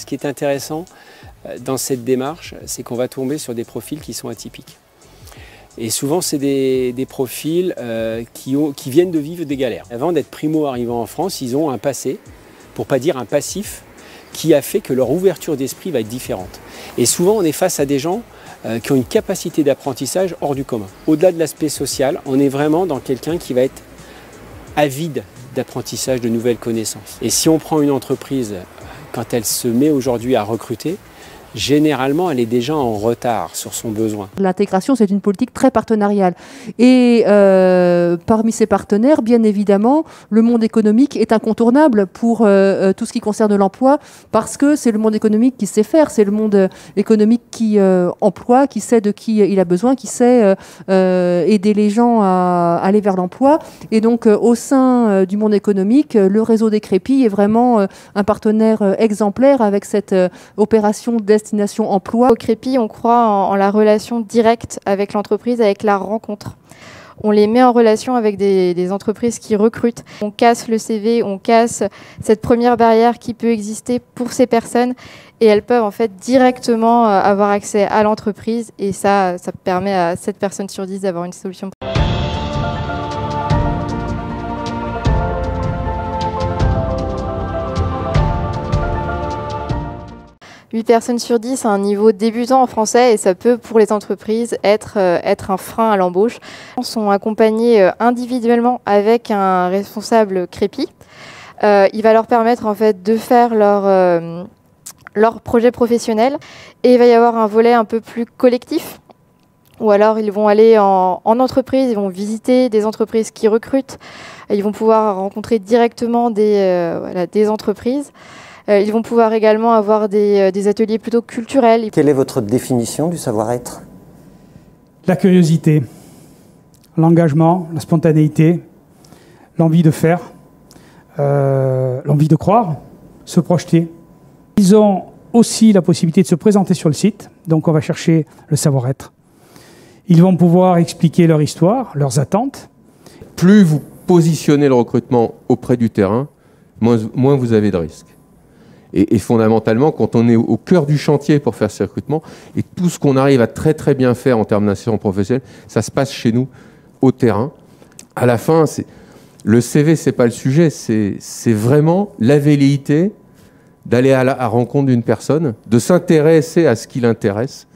Ce qui est intéressant dans cette démarche, c'est qu'on va tomber sur des profils qui sont atypiques. Et souvent, c'est des profils qui viennent de vivre des galères. Avant d'être primo-arrivants en France, ils ont un passé, pour ne pas dire un passif, qui a fait que leur ouverture d'esprit va être différente. Et souvent, on est face à des gens qui ont une capacité d'apprentissage hors du commun. Au-delà de l'aspect social, on est vraiment dans quelqu'un qui va être avide d'apprentissage, de nouvelles connaissances. Et si on prend une entreprise, quand elle se met aujourd'hui à recruter, généralement, elle est déjà en retard sur son besoin. L'intégration, c'est une politique très partenariale. Et parmi ces partenaires, bien évidemment, le monde économique est incontournable pour tout ce qui concerne l'emploi, parce que c'est le monde économique qui sait faire, c'est le monde économique qui emploie, qui sait de qui il a besoin, qui sait aider les gens à aller vers l'emploi. Et donc, au sein du monde économique, le réseau des Crépy est vraiment un partenaire exemplaire avec cette opération destination emploi. Au Crépy, on croit en la relation directe avec l'entreprise, avec la rencontre. On les met en relation avec des entreprises qui recrutent. On casse le CV, on casse cette première barrière qui peut exister pour ces personnes et elles peuvent en fait directement avoir accès à l'entreprise et ça permet à 7 personnes sur 10 d'avoir une solution. 8 personnes sur 10 à un niveau débutant en français et ça peut pour les entreprises être un frein à l'embauche. Ils sont accompagnés individuellement avec un responsable Crépy. Il va leur permettre en fait de faire leur projet professionnel et il va y avoir un volet un peu plus collectif. Ou alors ils vont aller en entreprise, ils vont visiter des entreprises qui recrutent, ils vont pouvoir rencontrer directement des entreprises. Ils vont pouvoir également avoir des ateliers plutôt culturels. Quelle est votre définition du savoir-être? La curiosité, l'engagement, la spontanéité, l'envie de faire, l'envie de croire, se projeter. Ils ont aussi la possibilité de se présenter sur le site, donc on va chercher le savoir-être. Ils vont pouvoir expliquer leur histoire, leurs attentes. Plus vous positionnez le recrutement auprès du terrain, moins vous avez de risques. Et fondamentalement, quand on est au cœur du chantier pour faire ces recrutements, et tout ce qu'on arrive à très très bien faire en termes d'insertion professionnelle, ça se passe chez nous, au terrain. À la fin, le CV, ce n'est pas le sujet, c'est vraiment la velléité d'aller à la rencontre d'une personne, de s'intéresser à ce qui l'intéresse,